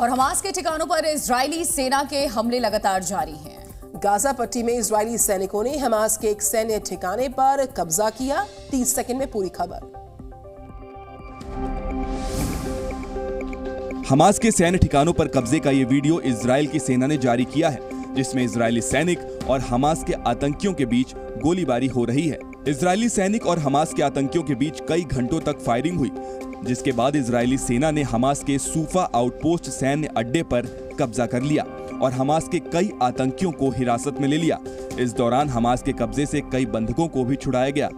और हमास के ठिकानों पर इजरायली सेना के हमले लगातार जारी हैं। गाजा पट्टी में इजरायली सैनिकों ने हमास के एक सैन्य ठिकाने पर कब्जा किया। 30 सेकंड में पूरी खबर। हमास के सैन्य ठिकानों पर कब्जे का ये वीडियो इजरायल की सेना ने जारी किया है, जिसमें इजरायली सैनिक और हमास के आतंकियों के बीच गोलीबारी हो रही है। इजरायली सैनिक और हमास के आतंकियों के बीच कई घंटों तक फायरिंग हुई, जिसके बाद इजरायली सेना ने हमास के सूफा आउटपोस्ट सैन्य अड्डे पर कब्जा कर लिया और हमास के कई आतंकियों को हिरासत में ले लिया। इस दौरान हमास के कब्जे से कई बंधकों को भी छुड़ाया गया।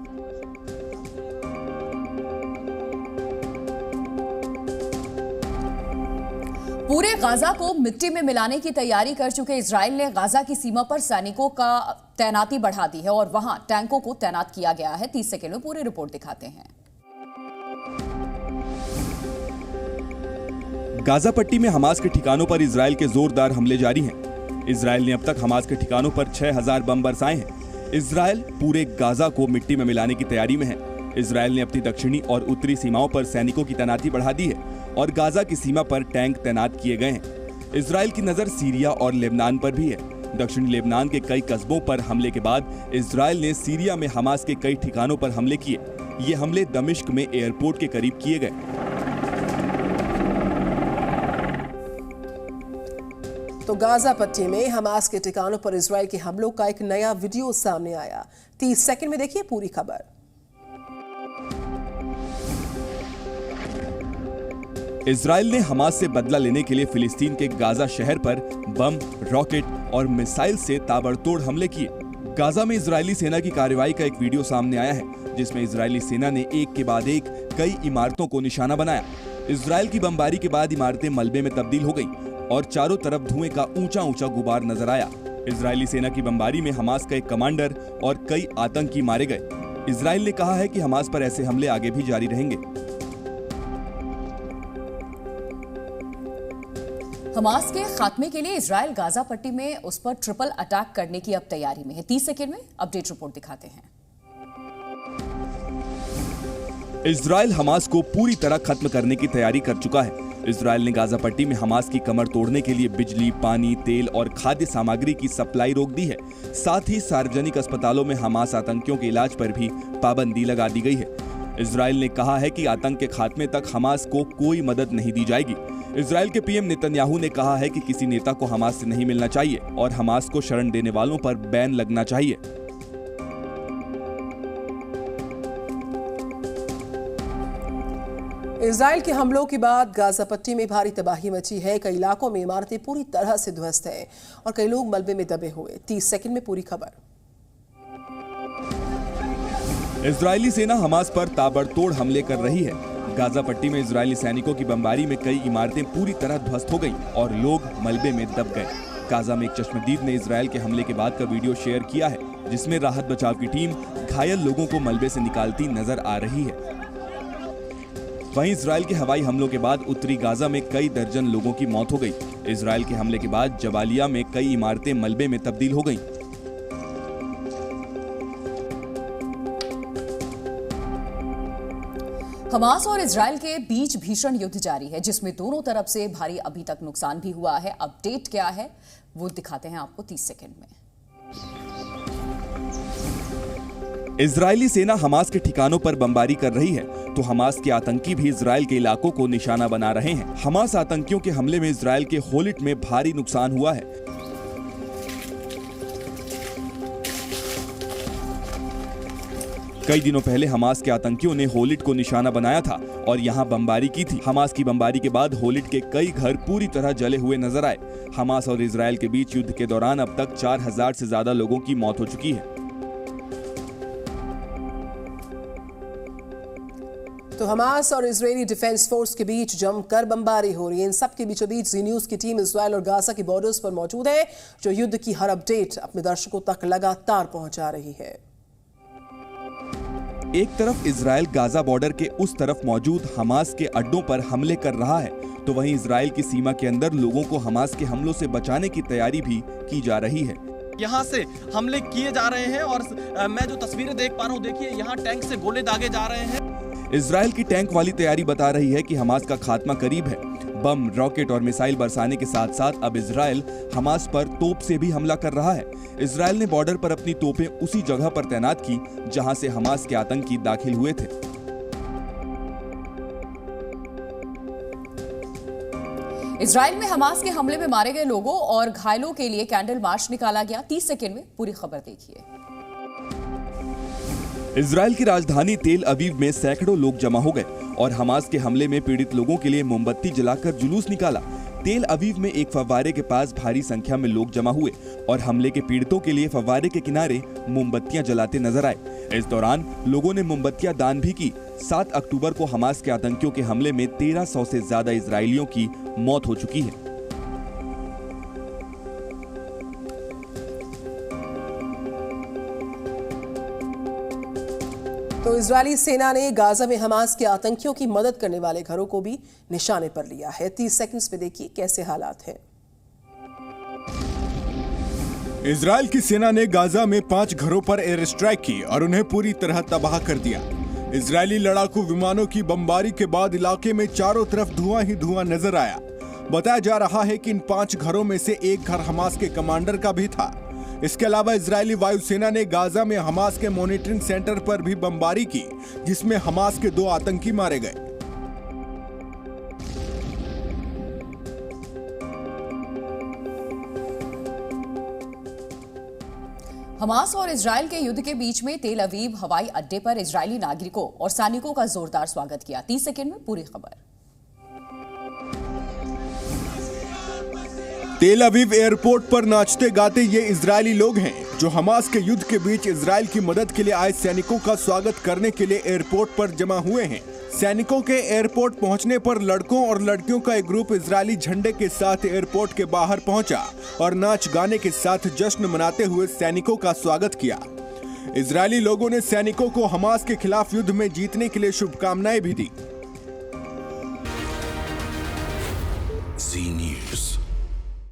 पूरे गाजा को मिट्टी में मिलाने की तैयारी कर चुके इजराइल ने गाजा की सीमा पर सैनिकों का तैनाती बढ़ा दी है और वहां टैंकों को तैनात किया गया है। 30 सेकंड में पूरी रिपोर्ट दिखाते हैं। गाजा पट्टी में हमास के ठिकानों पर इजरायल के जोरदार हमले जारी हैं। इजरायल ने अब तक हमास के ठिकानों पर 6000 बम बरसाए हैं। इजरायल पूरे गाजा को मिट्टी में मिलाने की तैयारी में है। इजरायल ने अपनी दक्षिणी और उत्तरी सीमाओं पर सैनिकों की तैनाती बढ़ा दी है और गाजा की सीमा पर टैंक तैनात किए गए हैं। इजरायल की नजर सीरिया और लेबनान पर भी है। दक्षिणी लेबनान के कई कस्बों पर हमले के बाद इजरायल ने सीरिया में हमास के कई ठिकानों पर हमले किए। ये हमले दमिश्क में एयरपोर्ट के करीब किए गए। तो गाजा पट्टी में हमास के ठिकानों पर इजरायल के हमलों का एक नया वीडियो सामने आया। 30 सेकंड में देखिए पूरी खबर। इजरायल ने हमास से बदला लेने के लिए फिलिस्तीन के गाजा शहर पर बम, रॉकेट और मिसाइल से ताबड़तोड़ हमले किए। गाजा में इजरायली सेना की कार्रवाई का एक वीडियो सामने आया है, जिसमें इजरायली सेना ने एक के बाद एक कई इमारतों को निशाना बनाया। इजरायल की बमबारी के बाद इमारतें मलबे में तब्दील हो गई और चारों तरफ धुएं का ऊंचा ऊंचा गुबार नजर आया। इजरायली सेना की बमबारी में हमास का एक कमांडर और कई आतंकी मारे गए। इजरायल ने कहा है कि हमास पर ऐसे हमले आगे भी जारी रहेंगे। हमास के खात्मे के लिए इजरायल गाजा पट्टी में उस पर ट्रिपल अटैक करने की अब तैयारी में है। 30 सेकंड में अपडेट रिपोर्ट दिखाते हैं। इजरायल हमास को पूरी तरह खत्म करने की तैयारी कर चुका है। इजरायल ने गाजा पट्टी में हमास की कमर तोड़ने के लिए बिजली, पानी, तेल और खाद्य सामग्री की सप्लाई रोक दी है। साथ ही सार्वजनिक अस्पतालों में हमास आतंकियों के इलाज पर भी पाबंदी लगा दी गई है। इजरायल ने कहा है कि आतंक के खात्मे तक हमास को कोई मदद नहीं दी जाएगी। इजरायल के पीएम नेतन्याहू ने कहा है कि किसी नेता को हमास से नहीं मिलना चाहिए और हमास को शरण देने वालों पर बैन लगना चाहिए। इजरायल के हमलों के बाद गाजा पट्टी में भारी तबाही मची है। कई इलाकों में इमारतें पूरी तरह से ध्वस्त हैं और कई लोग मलबे में दबे हुए। 30 सेकंड में पूरी खबर। इजरायली सेना हमास पर ताबड़तोड़ हमले कर रही है। गाजा पट्टी में इजरायली सैनिकों की बमबारी में कई इमारतें पूरी तरह ध्वस्त हो गईं और लोग मलबे में दब गए। गाजा में एक चश्मदीद ने इजरायल के हमले के बाद का वीडियो शेयर किया है, जिसमें राहत बचाव की टीम घायल लोगों को मलबे से निकालती नजर आ रही है। वहीं इजरायल के हवाई हमलों के बाद उत्तरी गाजा में कई दर्जन लोगों की मौत हो गई। इजरायल के हमले के बाद जबालिया में कई इमारतें मलबे में तब्दील हो गईं। हमास और इजरायल के बीच भीषण युद्ध जारी है, जिसमें दोनों तरफ से भारी अभी तक नुकसान भी हुआ है। अपडेट क्या है वो दिखाते हैं आपको 30 सेकंड में। इजरायली सेना हमास के ठिकानों पर बमबारी कर रही है, तो हमास के आतंकी भी इजरायल के इलाकों को निशाना बना रहे हैं। हमास आतंकियों के हमले में इजरायल के होलिट में भारी नुकसान हुआ है। कई दिनों पहले हमास के आतंकियों ने होलिट को निशाना बनाया था और यहां बमबारी की थी। हमास की बमबारी के बाद होलिट के कई घर पूरी तरह जले हुए नजर आए। हमास और इजरायल के बीच युद्ध के दौरान अब तक 4000 से ज्यादा लोगों की मौत हो चुकी है। तो हमास और इजरायली डिफेंस फोर्स के बीच जमकर बमबारी हो रही है। इन सब के बीचों बीच जी न्यूज की टीम इजरायल और गाजा के बॉर्डर्स पर मौजूद है, जो युद्ध की हर अपडेट अपने दर्शकों तक लगातार पहुंचा रही है। एक तरफ इजरायल गाजा बॉर्डर के उस तरफ मौजूद हमास के अड्डों पर हमले कर रहा है, तो वहीं इजरायल की सीमा के अंदर लोगों को हमास के हमलों से बचाने की तैयारी भी की जा रही है। यहाँ से हमले किए जा रहे हैं और मैं जो तस्वीरें देख पा रहा हूँ, देखिए यहाँ टैंक से गोले दागे जा रहे हैं। इजरायल की टैंक वाली तैयारी बता रही है कि हमास का खात्मा करीब है। बम, रॉकेट और मिसाइल बरसाने के साथ साथ अब इजराइल हमास पर तोप से भी हमला कर रहा है। इजराइल ने बॉर्डर पर अपनी तोपें उसी जगह पर तैनात की जहां से हमास के आतंकी दाखिल हुए थे। इजराइल में हमास के हमले में मारे गए लोगों और घायलों के लिए कैंडल मार्च निकाला गया। 30 सेकंड में पूरी खबर देखिए। इजराइल की राजधानी तेल अवीव में सैकड़ों लोग जमा हो गए और हमास के हमले में पीड़ित लोगों के लिए मोमबत्ती जलाकर जुलूस निकाला। तेल अवीव में एक फव्वारे के पास भारी संख्या में लोग जमा हुए और हमले के पीड़ितों के लिए फव्वारे के किनारे मोमबत्तियां जलाते नजर आए। इस दौरान लोगों ने मोमबत्तियां दान भी की। 7 अक्टूबर को हमास के आतंकियों के हमले में 1300 से ज्यादा इजरायलियों की मौत हो चुकी है। तो इजरायली सेना ने गाजा में हमास के आतंकियों की मदद करने वाले घरों को भी निशाने पर लिया है। 30 सेकंड्स में देखिए कैसे हालात हैं। इजराइल की सेना ने गाजा में 5 घरों पर एयर स्ट्राइक की और उन्हें पूरी तरह तबाह कर दिया। इजरायली लड़ाकू विमानों की बमबारी के बाद इलाके में चारों तरफ धुआं ही धुआं नजर आया। बताया जा रहा है कि इन 5 घरों में से एक घर हमास के कमांडर का भी था। इसके अलावा इजरायली वायुसेना ने गाजा में हमास के मॉनिटरिंग सेंटर पर भी बमबारी की, जिसमें हमास के 2 आतंकी मारे गए। हमास और इजराइल के युद्ध के बीच में तेल अवीव हवाई अड्डे पर इजरायली नागरिकों और सैनिकों का जोरदार स्वागत किया। 30 सेकंड में पूरी खबर। तेल अवीव एयरपोर्ट पर नाचते गाते ये इजरायली लोग हैं जो हमास के युद्ध के बीच इजराइल की मदद के लिए आए सैनिकों का स्वागत करने के लिए एयरपोर्ट पर जमा हुए हैं। सैनिकों के एयरपोर्ट पहुंचने पर लड़कों और लड़कियों का एक ग्रुप इजरायली झंडे के साथ एयरपोर्ट के बाहर पहुंचा और नाच गाने के साथ जश्न मनाते हुए सैनिकों का स्वागत किया। इजरायली लोगों ने सैनिकों को हमास के खिलाफ युद्ध में जीतने के लिए शुभकामनाएं भी दी। Z News।